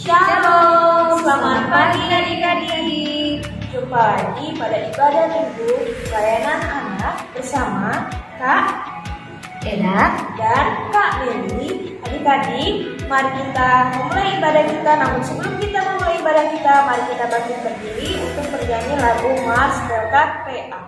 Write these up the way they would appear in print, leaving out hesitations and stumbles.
Shalom, selamat pagi adik-adik. Jumpa lagi pada ibadah minggu layanan anak bersama Kak Eda dan Kak Meli. Adik-adik, mari kita memulai ibadah kita. Namun sebelum kita memulai ibadah kita, mari kita bangkit berdiri untuk bernyanyi lagu Mars Berkat PA.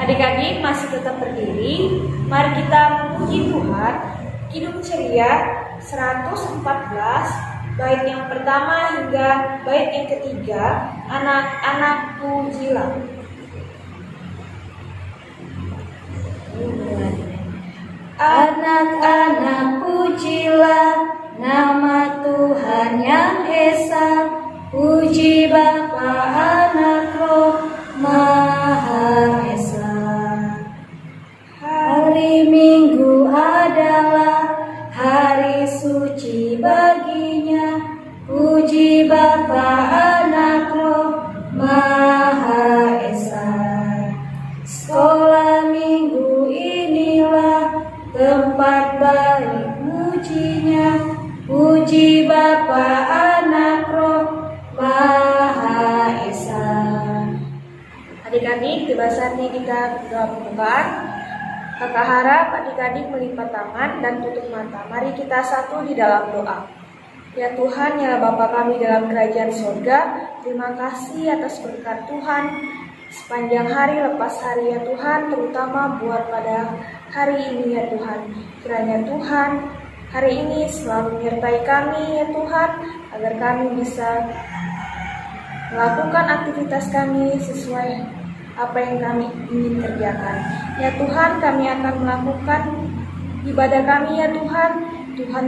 Adik-adik masih tetap berdiri. Mari kita memuji Tuhan. Kidung Ceria 114 bait yang pertama hingga bait yang ketiga. Anak-anak pujilah. Anak-anak pujilah nama Tuhan yang Esa. Puji Bapa, Anak, Roh Maha Esa. Hari Minggu adalah hari suci baginya. Puji Bapa, Anak, Roh Maha Esa. Sekolah minggu inilah tempat baik mujinya. Puji Bapa, Anak, Roh Maha Esa. Adik-adik, tiba saatnya kita berdoa pembukaan. Kakak harap adik-adik melipat tangan dan tutup mata. Mari kita satu di dalam doa. Ya Tuhan, ya Bapa kami dalam kerajaan surga, terima kasih atas berkat Tuhan sepanjang hari lepas hari ya Tuhan, terutama buat pada hari ini ya Tuhan. Kiranya Tuhan hari ini selalu menyertai kami ya Tuhan, agar kami bisa melakukan aktivitas kami sesuai apa yang kami ingin kerjakan. Ya Tuhan, kami akan melakukan ibadah kami ya Tuhan. Tuhan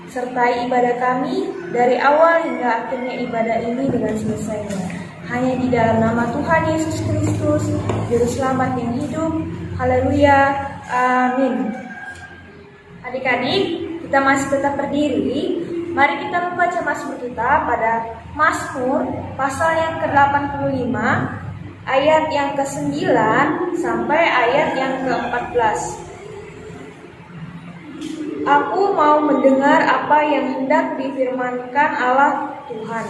sertai ibadah kami dari awal hingga akhirnya ibadah ini dengan selesainya. Hanya di dalam nama Tuhan Yesus Kristus, Juru Selamat yang hidup. Haleluya. Amin. Adik-adik, kita masih tetap berdiri. Mari kita membaca Mazmur kita pada Mazmur pasal yang ke-85, ayat yang ke-9 sampai ayat yang ke-14. Aku mau mendengar apa yang hendak difirmankan Allah Tuhan.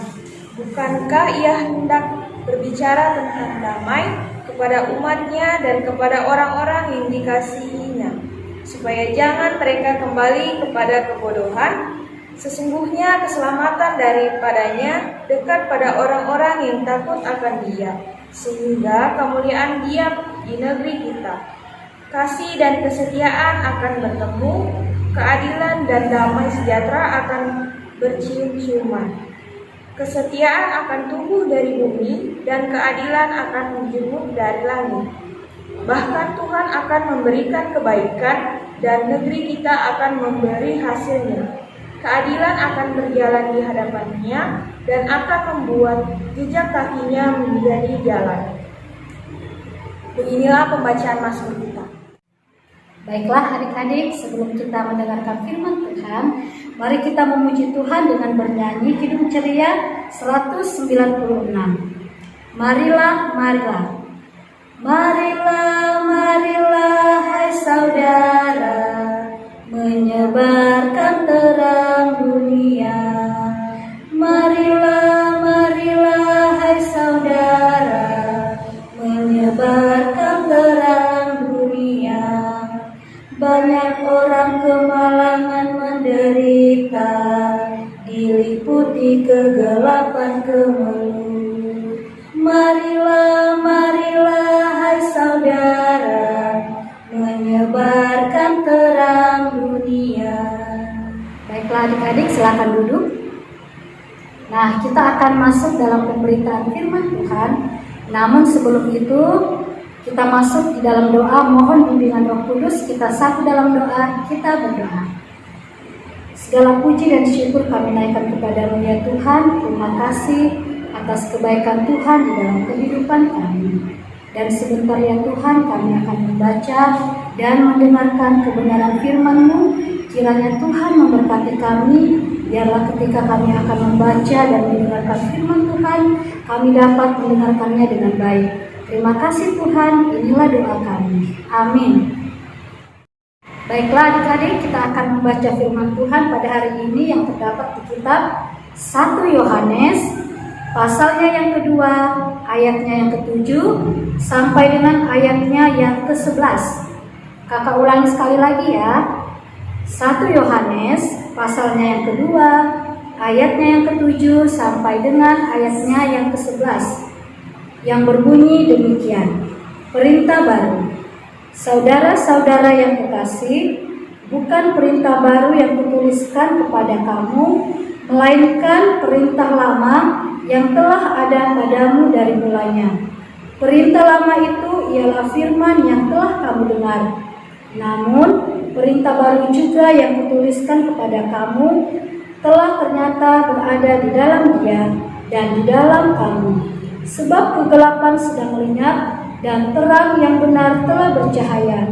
Bukankah Ia hendak berbicara tentang damai kepada umatnya dan kepada orang-orang yang dikasihinya, supaya jangan mereka kembali kepada kebodohan. Sesungguhnya keselamatan daripadanya dekat pada orang-orang yang takut akan Dia. sehingga kemuliaan Dia di negeri kita. Kasih dan kesetiaan akan bertemu, keadilan dan damai sejahtera akan bercium-ciuman. Kesetiaan akan tumbuh dari bumi dan keadilan akan menjemur dari langit. Bahkan Tuhan akan memberikan kebaikan dan negeri kita akan memberi hasilnya. Keadilan akan berjalan di hadapannya dan akan membuat jejak kakinya menjadi jalan. Beginilah pembacaan Mazmur kita. Baiklah adik-adik, sebelum kita mendengarkan firman Tuhan, mari kita memuji Tuhan dengan bernyanyi Kidung Ceria 196. Marilah, marilah. Marilah, marilah hai saudara, menyebarkan terang dunia. Marilah, marilah hai saudara, menyebarkan terang dunia. Banyak orang kemalangan menderita, diliputi kegelapan kemelut. Marilah, marilah hai saudara, menyebarkan terang dunia. Baiklah adik-adik, silakan duduk. Nah, kita akan masuk dalam pemberitaan firman Tuhan. Namun sebelum itu, kita masuk di dalam doa, mohon bimbingan Roh Kudus. Kita satu dalam doa, kita berdoa. Segala puji dan syukur kami naikkan kepada-Mu ya Tuhan. Terima kasih atas kebaikan Tuhan di dalam kehidupan kami. Dan sebentar ya Tuhan, kami akan membaca dan mendengarkan kebenaran firman-Mu. Kiranya Tuhan memberkati kami, biarlah ketika kami akan membaca dan mendengarkan firman Tuhan, kami dapat mendengarkannya dengan baik. Terima kasih Tuhan, inilah doa kami. Amin. Baiklah adik-adik, kita akan membaca firman Tuhan pada hari ini yang terdapat di kitab 1 Yohanes, pasalnya yang kedua, ayatnya yang ke-7, sampai dengan ayatnya yang ke-11. Kakak ulangi sekali lagi ya. 1 Yohanes, pasalnya yang kedua, ayatnya yang ke-7, sampai dengan ayatnya yang ke-11. Yang berbunyi demikian, perintah baru. Saudara-saudara yang kekasih, bukan perintah baru yang kutuliskan kepada kamu, melainkan perintah lama yang telah ada padamu dari mulanya. Perintah lama itu ialah firman yang telah kamu dengar. Namun, perintah baru juga yang kutuliskan kepada kamu telah ternyata berada di dalam Dia dan di dalam kamu. Sebab kegelapan sedang lenyap dan terang yang benar telah bercahaya.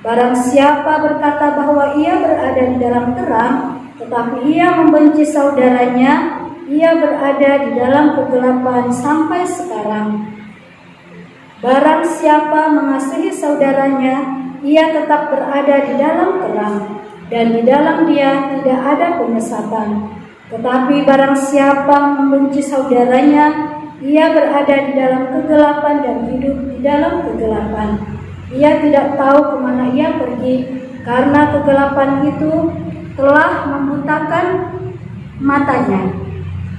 Barang siapa berkata bahwa ia berada di dalam terang, tetapi ia membenci saudaranya, ia berada di dalam kegelapan sampai sekarang. Barang siapa mengasihi saudaranya, ia tetap berada di dalam terang, dan di dalam dia tidak ada penyesatan. Tetapi barang siapa membenci saudaranya, ia berada di dalam kegelapan dan hidup di dalam kegelapan. Ia tidak tahu kemana ia pergi, karena kegelapan itu telah membutakan matanya.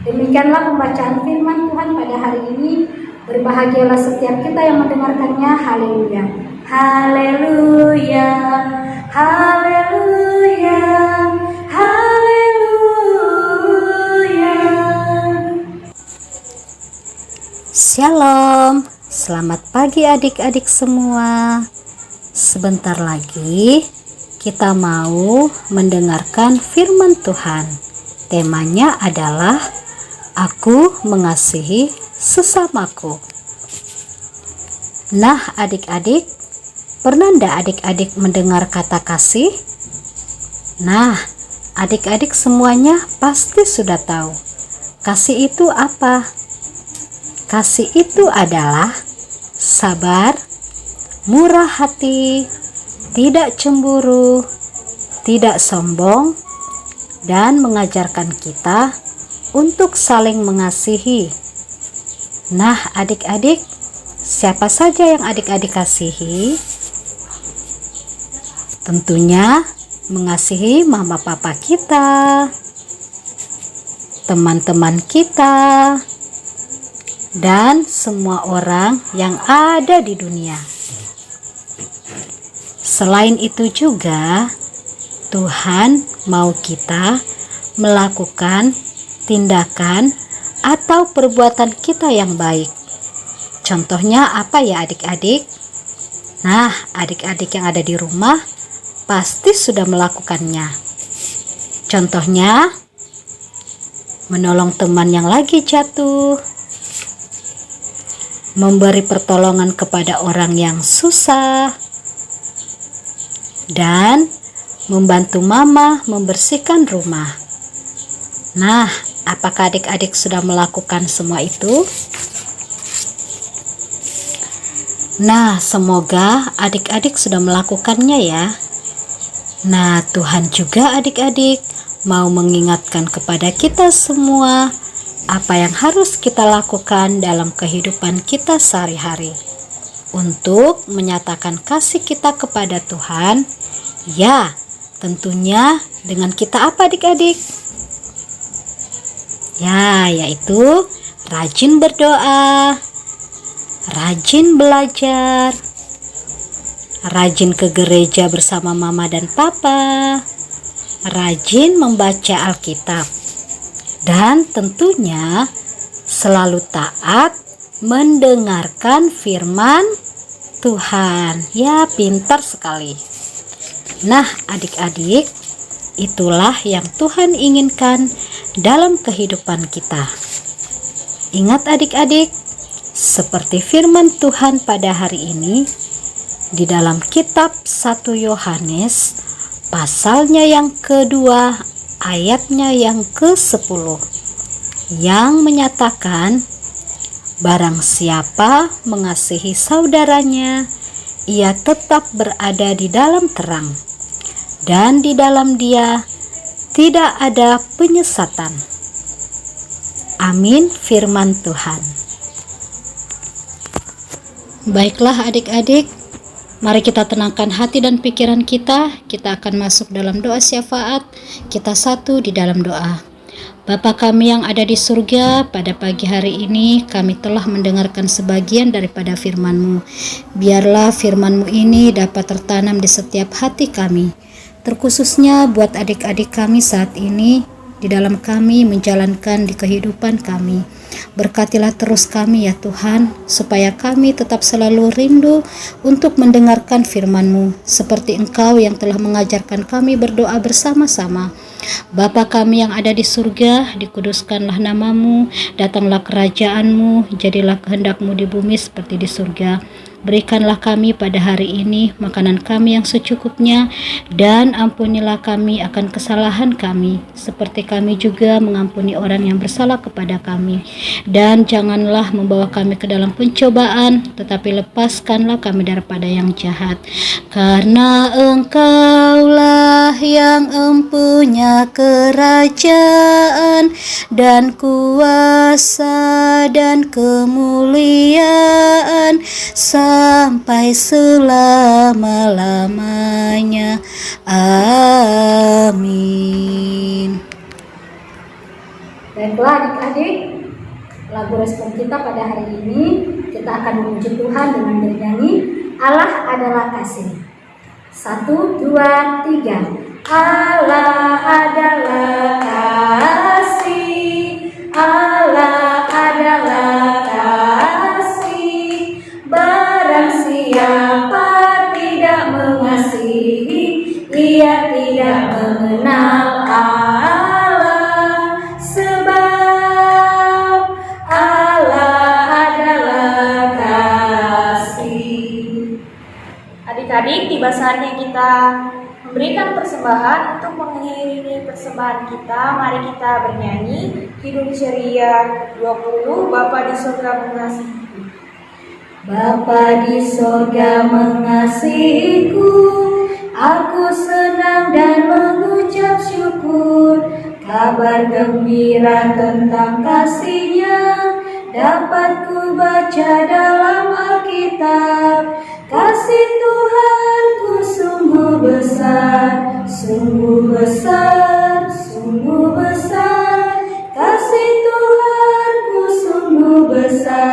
Demikianlah pembacaan firman Tuhan pada hari ini. Berbahagialah setiap kita yang mendengarkannya. Haleluya. Haleluya. Haleluya. Haleluya. Shalom. Selamat pagi adik-adik semua. Sebentar lagi kita mau mendengarkan firman Tuhan. Temanya adalah Aku mengasihi sesamaku. Nah adik-adik, pernah enggak adik-adik mendengar kata kasih? Nah, adik-adik semuanya pasti sudah tahu. Kasih itu apa? Kasih itu adalah sabar, murah hati, tidak cemburu, tidak sombong, dan mengajarkan kita untuk saling mengasihi. Nah, adik-adik, siapa saja yang adik-adik kasihi? Tentunya mengasihi mama papa kita, teman-teman kita, dan semua orang yang ada di dunia. Selain itu juga, Tuhan mau kita melakukan tindakan atau perbuatan kita yang baik. Contohnya apa ya adik-adik? Nah, adik-adik yang ada di rumah pasti sudah melakukannya. Contohnya, menolong teman yang lagi jatuh, memberi pertolongan kepada orang yang susah, dan membantu mama membersihkan rumah. Nah, apakah adik-adik sudah melakukan semua itu? Nah, semoga adik-adik sudah melakukannya ya. Nah, Tuhan juga adik-adik mau mengingatkan kepada kita semua apa yang harus kita lakukan dalam kehidupan kita sehari-hari untuk menyatakan kasih kita kepada Tuhan. Ya, tentunya dengan kita apa adik-adik? Ya, yaitu rajin berdoa, rajin belajar, rajin ke gereja bersama mama dan papa, rajin membaca Alkitab, dan tentunya selalu taat mendengarkan firman Tuhan. Ya, pintar sekali. Nah, adik-adik, itulah yang Tuhan inginkan dalam kehidupan kita. Ingat adik-adik, seperti firman Tuhan pada hari ini di dalam kitab 1 Yohanes pasalnya yang kedua ayatnya yang ke-10 yang menyatakan, barang siapa mengasihi saudaranya, ia tetap berada di dalam terang, dan di dalam dia tidak ada penyesatan. Amin, firman Tuhan. Baiklah adik-adik, mari kita tenangkan hati dan pikiran kita. Kita akan masuk dalam doa syafaat. Kita satu di dalam doa. Bapa kami yang ada di surga, pada pagi hari ini kami telah mendengarkan sebagian daripada firman-Mu. Biarlah firman-Mu ini dapat tertanam di setiap hati kami, terkhususnya buat adik-adik kami saat ini, di dalam kami menjalankan di kehidupan kami. Berkatilah terus kami ya Tuhan, supaya kami tetap selalu rindu untuk mendengarkan firman-Mu, seperti Engkau yang telah mengajarkan kami berdoa bersama-sama. Bapa kami yang ada di surga, dikuduskanlah nama-Mu, datanglah kerajaan-Mu, jadilah kehendak-Mu di bumi seperti di surga. Berikanlah kami pada hari ini makanan kami yang secukupnya, dan ampunilah kami akan kesalahan kami, seperti kami juga mengampuni orang yang bersalah kepada kami. Dan janganlah membawa kami ke dalam pencobaan, tetapi lepaskanlah kami daripada yang jahat. Karena Engkaulah yang empunya kerajaan dan kuasa dan kemuliaan sampai selama-lamanya. Amin. Baiklah adik-adik, lagu respon kita pada hari ini kita akan memuji Tuhan dengan bernyanyi Allah adalah kasih. 1, 2, 3. Allah adalah kasih, Allah adalah kasih. Barang siapa tidak mengasihi, ia tidak mengenal Allah, sebab Allah adalah kasih. Adik-adik, tiba saatnya kita memberikan persembahan. Untuk mengiringi persembahan kita, mari kita bernyanyi Kidung Ceria 20, Bapa di surga mengasihiku. Bapa di sorga mengasihiku, aku senang dan mengucap syukur. Kabar gembira tentang kasih-Nya dapat ku baca dalam Alkitab. Kasih Tuhanku sungguh besar, sungguh besar, sungguh besar. Kasih Tuhanku sungguh besar,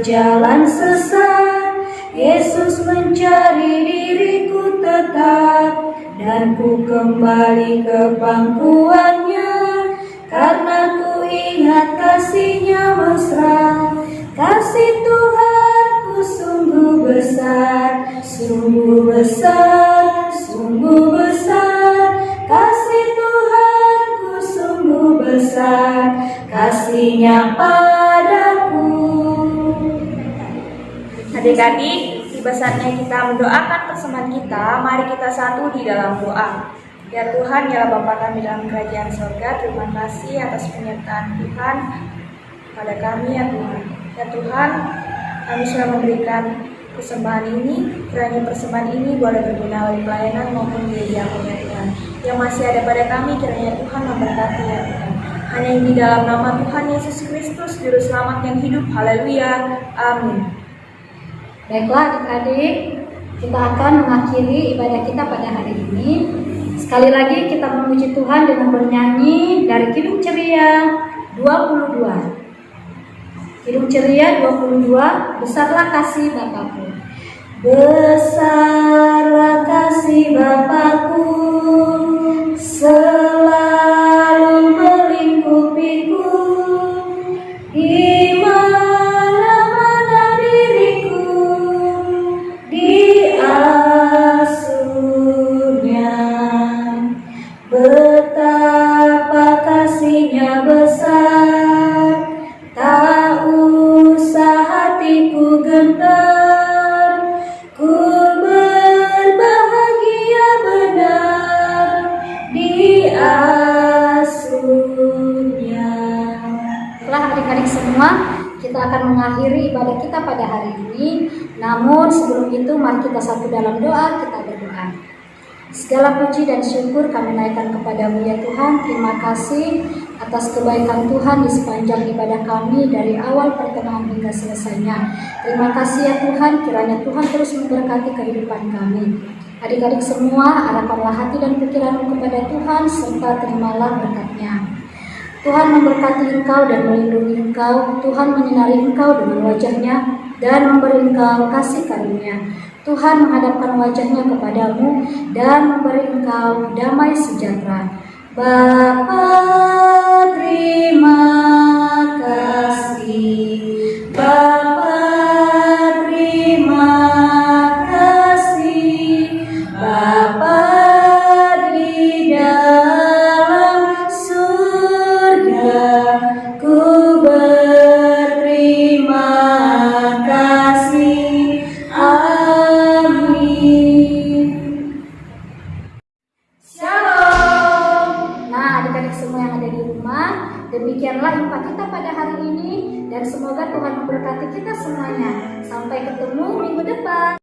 berjalan sesat. Yesus mencari diriku tetap, dan ku kembali ke pangkuannya, karena ku ingat kasih-Nya mesra. Kasih Tuhanku sungguh besar, sungguh besar, sungguh besar. Kasih Tuhanku sungguh besar, kasih-Nya padaku. Adik-adik, tiba saatnya kita mendoakan persembahan kita. Mari kita satu di dalam doa. Ya Tuhan, ya Bapa kami dalam kerajaan sorga, terima kasih atas penyertaan Tuhan pada kami ya Tuhan. Ya Tuhan, kami sudah memberikan persembahan ini. Kiranya persembahan ini boleh berguna bagi pelayanan maupun gereja ya Tuhan. Yang masih ada pada kami, kiranya Tuhan memberkati ya Tuhan. Hanya yang di dalam nama Tuhan Yesus Kristus, Juru Selamat yang hidup. Haleluya. Amin. Baiklah adik-adik, kita akan mengakhiri ibadah kita pada hari ini. Sekali lagi kita memuji Tuhan dengan bernyanyi dari Kidung Ceria 22. Kidung Ceria 22, Besarlah Kasih Bapakku. Besarlah kasih Bapakku, selalu melingkupiku. Di mana-mana diriku diasuhnya. Betapa kasih-Nya besar, tak usah hatiku gentar. Ku berbahagia benar diasuhnya. Baiklah adik-adik semua, kita akan mengakhiri ibadah kita pada hari ini. Namun sebelum itu mari kita satu dalam doa, kita berdoa. Segala puji dan syukur kami naikkan kepadamu ya Tuhan. Terima kasih atas kebaikan Tuhan di sepanjang ibadah kami dari awal pertengahan hingga selesainya. Terima kasih ya Tuhan, kiranya Tuhan terus memberkati kehidupan kami. Adik-adik semua, arahkanlah hati dan pikiranmu kepada Tuhan, serta terimalah berkat-Nya. Tuhan memberkati engkau dan melindungi engkau. Tuhan menyinari engkau dengan wajah-Nya dan memberi engkau kasih karunia. Tuhan menghadapkan wajah-Nya kepadamu dan memberi engkau damai sejahtera. Bapa, terima kasih. Bapa, terima kasih. Bapa di dalam surga, ku berterima kasih. Demikianlah jumpa kita pada hari ini, dan semoga Tuhan memberkati kita semuanya. Sampai ketemu minggu depan.